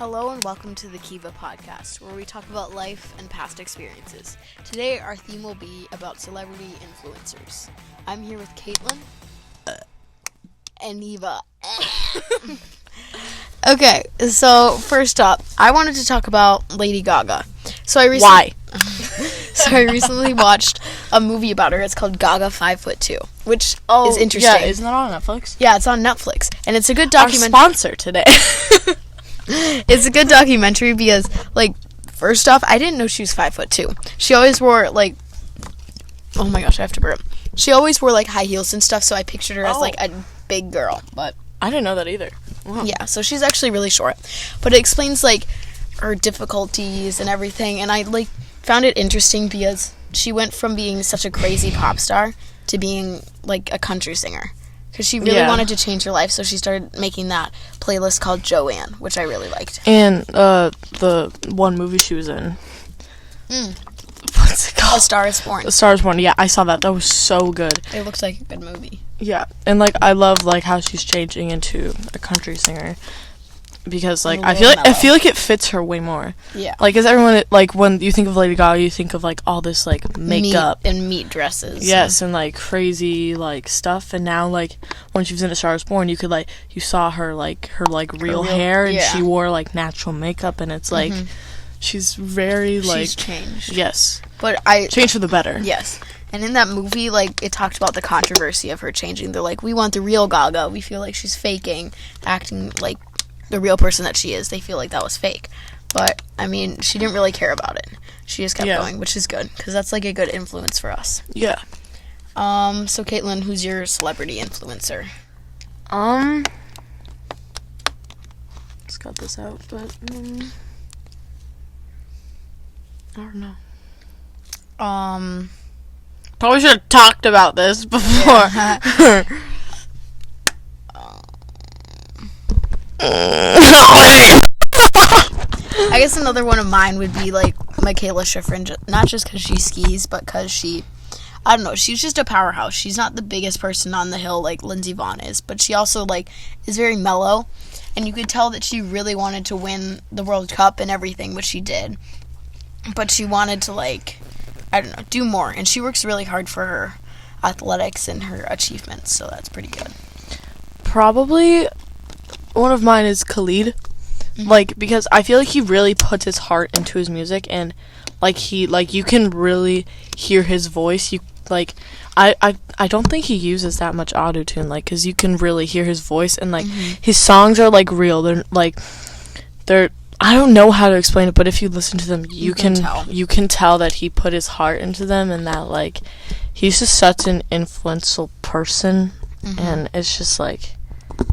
Hello and welcome to the Keva podcast, where we talk about life and past experiences. Today, our theme will be about celebrity influencers. I'm here with Caitlin and Eva. Okay, so first up, I wanted to talk about Lady Gaga. Why? So I recently watched a movie about her. It's called Gaga 5'2", which is interesting. Yeah, isn't that on Netflix? Yeah, it's on Netflix, and it's a good documentary. Our sponsor today. It's a good documentary because, first off, I didn't know she was 5'2". She always wore, oh my gosh, I have to burp. She always wore, high heels and stuff, so I pictured her as, a big girl, but... I didn't know that either. Wow. Yeah, so she's actually really short. But it explains, her difficulties and everything, and I, found it interesting because she went from being such a crazy pop star to being, a country singer. Because she really wanted to change her life, so she started making that playlist called Joanne, which I really liked. And the one movie she was in. What's it called? A Star is Born. A Star is Born, yeah, I saw that. That was so good. It looks like a good movie. Yeah, and, I love, how she's changing into a country singer. Because, I feel like it fits her way more. Yeah. Because everyone, when you think of Lady Gaga, you think of, all this, makeup. Meat dresses. Yes, and, crazy, stuff. And now, when she was in A Star is Born, you could, you saw her, her real hair. And she wore, natural makeup. And it's, she's very, She's changed. Yes. But changed for the better. Yes. And in that movie, it talked about the controversy of her changing. They're we want the real Gaga. We feel like she's faking, acting like the real person that she is. They feel like that was fake. But, she didn't really care about it. She just kept going, which is good, because that's, a good influence for us. Yeah. So, Caitlin, who's your celebrity influencer? Just got this out, but, I don't know. Probably should have talked about this before. Yeah. I guess another one of mine would be Michaela Schifrin, not just because she skis, but because she's just a powerhouse. She's not the biggest person on the hill like Lindsey Vonn is, but she also is very mellow, and you could tell that she really wanted to win the World Cup and everything, which she did, but she wanted to do more, and she works really hard for her athletics and her achievements, so that's pretty good. Probably one of mine is Khalid. Because I feel like he really puts his heart into his music, and you can really hear his voice. I don't think he uses that much auto-tune, because you can really hear his voice, and his songs are real. They're I don't know how to explain it, but if you listen to them, you can tell that he put his heart into them, and that he's just such an influential person, and it's just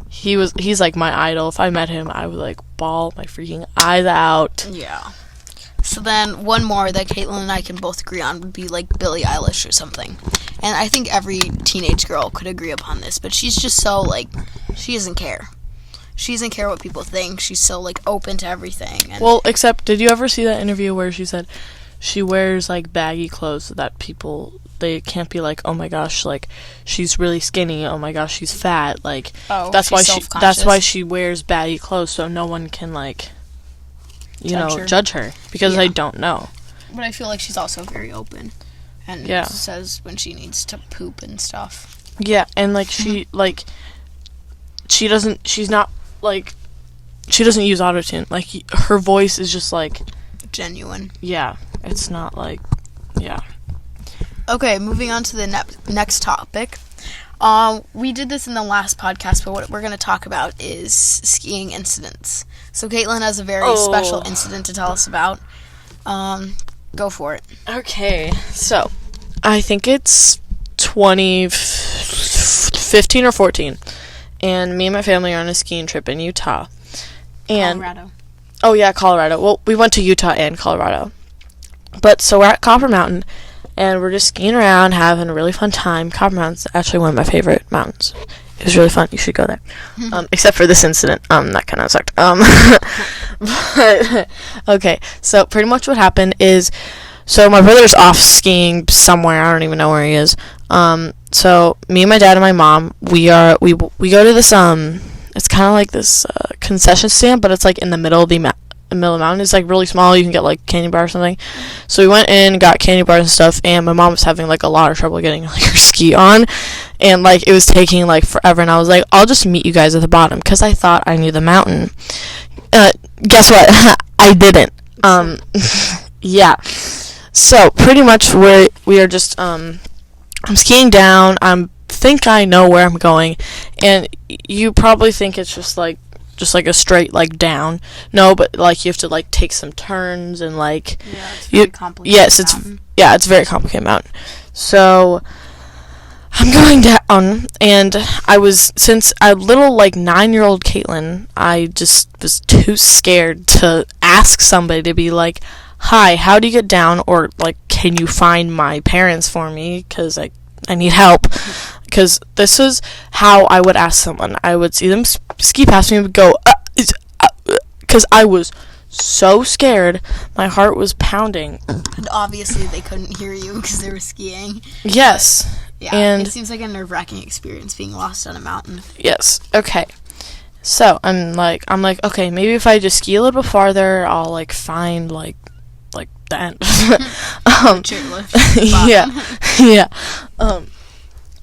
he's my idol. If I met him, I would bawl my freaking eyes out. Yeah. So then one more that Caitlin and I can both agree on would be Billie Eilish or something. And I think every teenage girl could agree upon this, but she's just so she doesn't care. She doesn't care what people think. She's so open to everything. And well, except did you ever see that interview where she said she wears baggy clothes so that people, they can't be oh my gosh, she's really skinny, oh my gosh, she's fat, that's why she wears baggy clothes, so no one can judge her, because they don't know. But I feel like she's also very open, and says when she needs to poop and stuff. Yeah, and she she doesn't use autotune. Her voice is just genuine. Yeah, it's not yeah. Okay, moving on to the next topic. We did this in the last podcast, but what we're going to talk about is skiing incidents. So Caitlin has a very special incident to tell us about. Go for it. Okay, so I think it's 2015 or 14, and me and my family are on a skiing trip in Utah. And Colorado. Oh yeah, Colorado. Well, we went to Utah and Colorado. But so we're at Copper Mountain, and we're just skiing around, having a really fun time. Copper Mountain's actually one of my favorite mountains. It was really fun. You should go there. Except for this incident. That kind of sucked. But, okay. So pretty much what happened is, so my brother's off skiing somewhere. I don't even know where he is. So me and my dad and my mom, we go to this it's kind of like this concession stand, but it's like in the middle of the mountain. It's like really small. You can get like candy bar or something. So we went in, got candy bars and stuff, and my mom was having like a lot of trouble getting like her ski on, and like it was taking like forever. And I was like, I'll just meet you guys at the bottom because I thought I knew the mountain. Guess what? I didn't. Yeah. So pretty much we are just I'm skiing down. Think I know where I'm going, and you probably think it's just like a straight like down. No, but like you have to like take some turns and like it's very complicated. Yes, it's a very complicated mountain. So I'm going down, and since a little like 9-year-old Caitlin, I just was too scared to ask somebody to be like, hi, how do you get down, or like, can you find my parents for me, because I need help. Because this is how I would ask someone. I would see them ski past me and would go, because I was so scared. My heart was pounding. And obviously they couldn't hear you because they were skiing. Yes. But, yeah, and it seems like a nerve-wracking experience being lost on a mountain. Yes. Okay. So I'm like, okay, maybe if I just ski a little bit farther, I'll like find like the end. Yeah.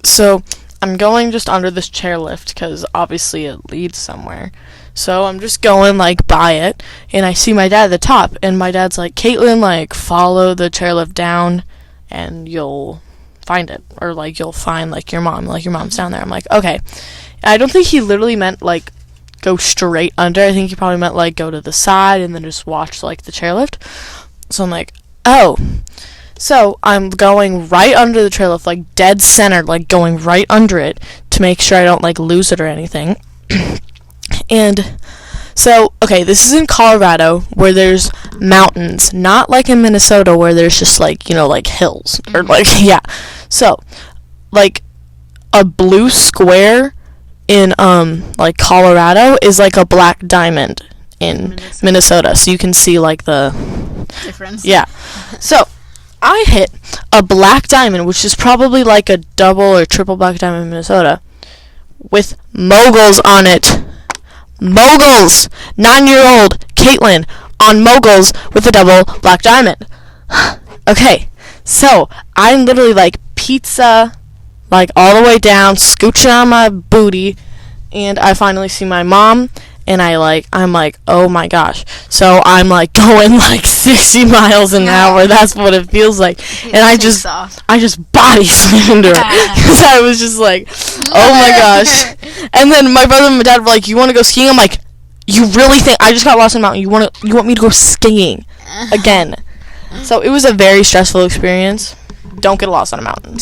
So I'm going just under this chairlift because obviously it leads somewhere. So I'm just going like by it, and I see my dad at the top, and my dad's like, Caitlin, like follow the chairlift down, and you'll find it, or like you'll find like your mom, like your mom's down there. I'm like, okay. I don't think he literally meant like go straight under. I think he probably meant like go to the side and then just watch like the chairlift. So I'm like, oh. So I'm going right under the chairlift, like dead center, like going right under it to make sure I don't like lose it or anything. And so, okay, this is in Colorado where there's mountains, not like in Minnesota where there's just like, like hills or like, yeah. So, like a blue square in like Colorado is like a black diamond in Minnesota. So you can see like the difference. Yeah. So I hit a black diamond, which is probably like a double or triple black diamond in Minnesota, with moguls on it. Moguls! 9-year-old Caitlin on moguls with a double black diamond. Okay, so I'm literally like pizza, like all the way down, scooching on my booty, and I finally see my mom, and I'm like, oh my gosh. So I'm like going like 60 miles an hour. That's what it feels like. And I just body slammed her because I was just like, oh my gosh. And then my brother and my dad were like, you want to go skiing? I'm like, you really think I just got lost in a mountain? You want me to go skiing again? So it was a very stressful experience. Don't get lost on a mountain.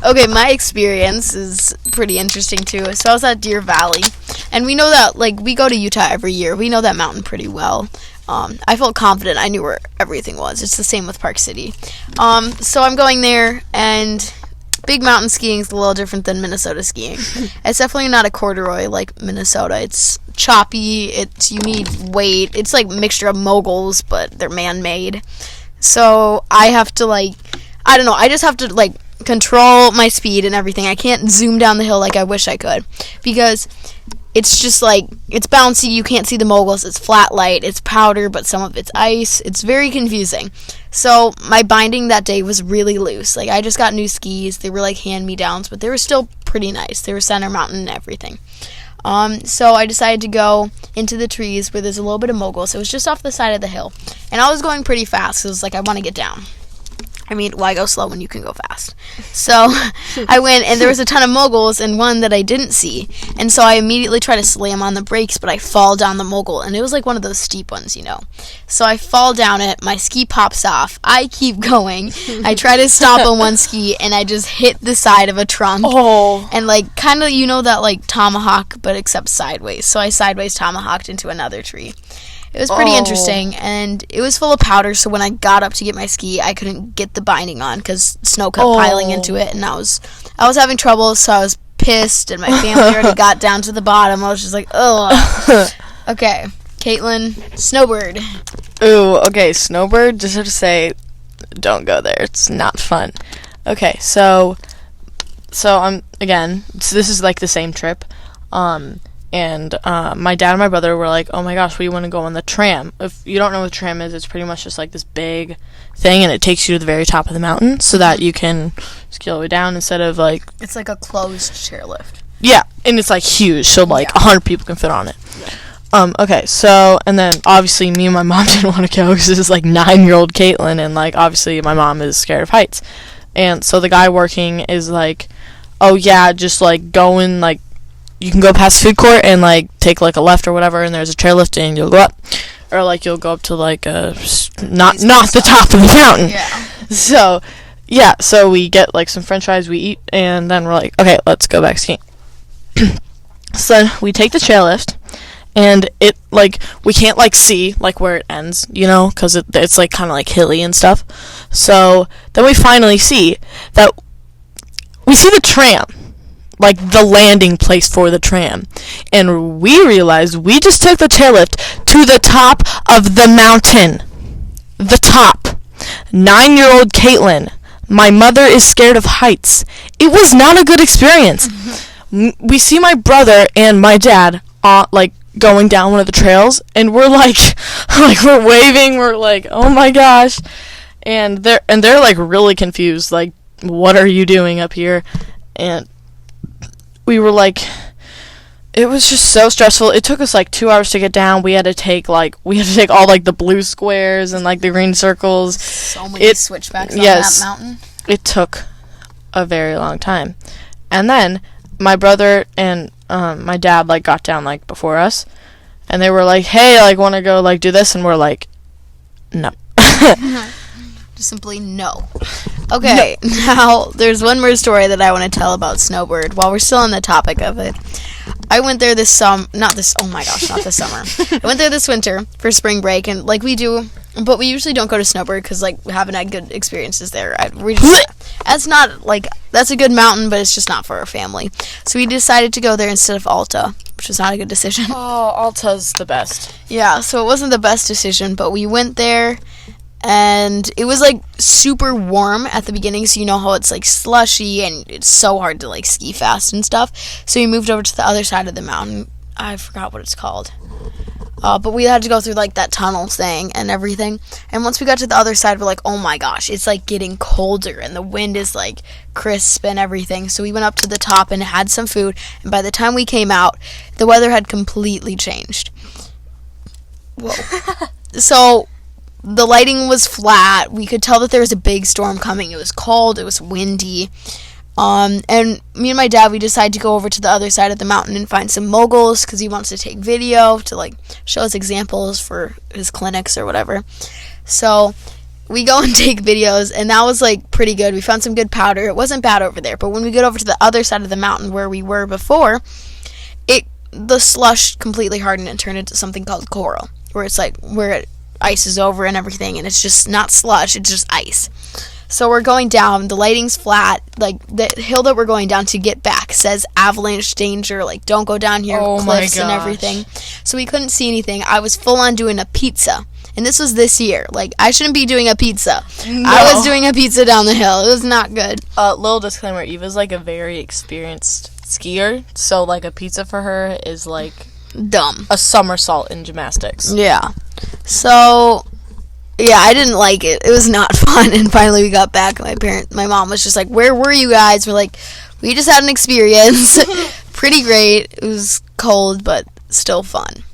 Okay, my experience is pretty interesting too. So I was at Deer Valley, and we know that, like, we go to Utah every year. We know that mountain pretty well. I felt confident. I knew where everything was. It's the same with Park City. So I'm going there, and big mountain skiing is a little different than Minnesota skiing. It's definitely not a corduroy like Minnesota. It's choppy. You need weight. It's like a mixture of moguls, but they're man-made. So I have to I just have to control my speed and everything. I can't zoom down the hill like I wish I could, because it's just it's bouncy. You can't see the moguls. It's flat light. It's powder, but some of it's ice. It's very confusing. So my binding that day was really loose. I just got new skis. They were hand-me-downs, but they were still pretty nice. They were center mountain and everything. So I decided to go into the trees where there's a little bit of mogul. So it was just off the side of the hill, and I was going pretty fast. So it was I want to get down. I mean, why go slow when you can go fast? So I went, and there was a ton of moguls and one that I didn't see. And so I immediately try to slam on the brakes, but I fall down the mogul. And it was one of those steep ones, So I fall down it. My ski pops off. I keep going. I try to stop on one ski, and I just hit the side of a trunk. Oh. And kind of, that tomahawk, but except sideways. So I sideways tomahawked into another tree. It was pretty interesting, and it was full of powder, so when I got up to get my ski, I couldn't get the binding on because snow kept piling into it, and I was having trouble, so I was pissed, and my family already got down to the bottom. I was just ugh. Okay, Caitlin, Snowbird. Ooh, okay, Snowbird, just have to say, don't go there. It's not fun. Okay, so this is the same trip. And my dad and my brother were like, oh my gosh, we want to go on the tram. If you don't know what a tram is, it's pretty much just like this big thing, and it takes you to the very top of the mountain so that you can ski all the way down instead of like... It's like a closed chairlift. Yeah, and it's like huge, so like 100 people can fit on it. Yeah. Okay, so, and then obviously me and my mom didn't want to go because this is like 9-year-old Caitlin, and like obviously my mom is scared of heights. And so the guy working is like, oh yeah, just like go in, like, you can go past the food court and like take like a left or whatever, and there's a chairlift and you'll go up, or like you'll go up to like not the top of the mountain. Yeah. So yeah, so we get like some French fries, we eat, and then we're like, okay, let's go back skiing. So we take the chairlift, and it like we can't like see like where it ends, you know, because it's like kind of like hilly and stuff. So then we finally see that we see the tram, like the landing place for the tram, and we realized we just took the chairlift to the top of the mountain. The top. 9-year-old Caitlin. My mother is scared of heights. It was not a good experience. We see my brother and my dad like going down one of the trails, and we're like we're waving, we're like, oh my gosh, and they're like really confused, like, what are you doing up here? And we were like, it was just so stressful. It took us like 2 hours to get down. We had to take all like the blue squares and like the green circles. So many switchbacks on that mountain. It took a very long time. And then my brother and my dad like got down like before us, and they were like, hey, like, want to go like do this? And we're like, no. Just simply no. Okay, no. Now there's one more story that I want to tell about snowbird while we're still on the topic of it. I went there this summer. Not this summer. I went there this winter for spring break, and like we do, but we usually don't go to Snowbird because like we haven't had good experiences there. That's a good mountain, but it's just not for our family. So we decided to go there instead of Alta, which was not a good decision. Oh, Alta's the best. Yeah, so it wasn't the best decision, but we went there. And it was like super warm at the beginning, so you know how it's like slushy and it's so hard to like ski fast and stuff. So we moved over to the other side of the mountain. I forgot what it's called. But we had to go through like that tunnel thing and everything. And once we got to the other side, we're like, oh my gosh, it's like getting colder and the wind is like crisp and everything. So we went up to the top and had some food. And by the time we came out, the weather had completely changed. Whoa. So the lighting was flat. We could tell that there was a big storm coming. It was cold. It was windy. And me and my dad, we decided to go over to the other side of the mountain and find some moguls because he wants to take video to like show us examples for his clinics or whatever. So we go and take videos, and that was like pretty good. We found some good powder. It wasn't bad over there, but when we get over to the other side of the mountain where we were before, the slush completely hardened and turned into something called coral, where it's like where it ices over and everything, and it's just not slush, it's just ice. So we're going down, the lighting's flat, like the hill that we're going down to get back says avalanche danger, like don't go down here, cliffs and everything. So we couldn't see anything. I was full on doing a pizza, and this was this year. Like, I shouldn't be doing a pizza. No. I was doing a pizza down the hill. It was not good. Little disclaimer, Eva's like a very experienced skier, so like a pizza for her is like dumb. A somersault in gymnastics. Yeah. So, yeah, I didn't like it. It was not fun. And finally we got back. My mom was just like, where were you guys? We're like, we just had an experience. Pretty great. It was cold, but still fun.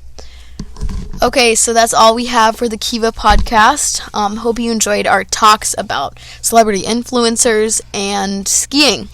Okay, so that's all we have for the Keva podcast. Hope you enjoyed our talks about celebrity influencers and skiing.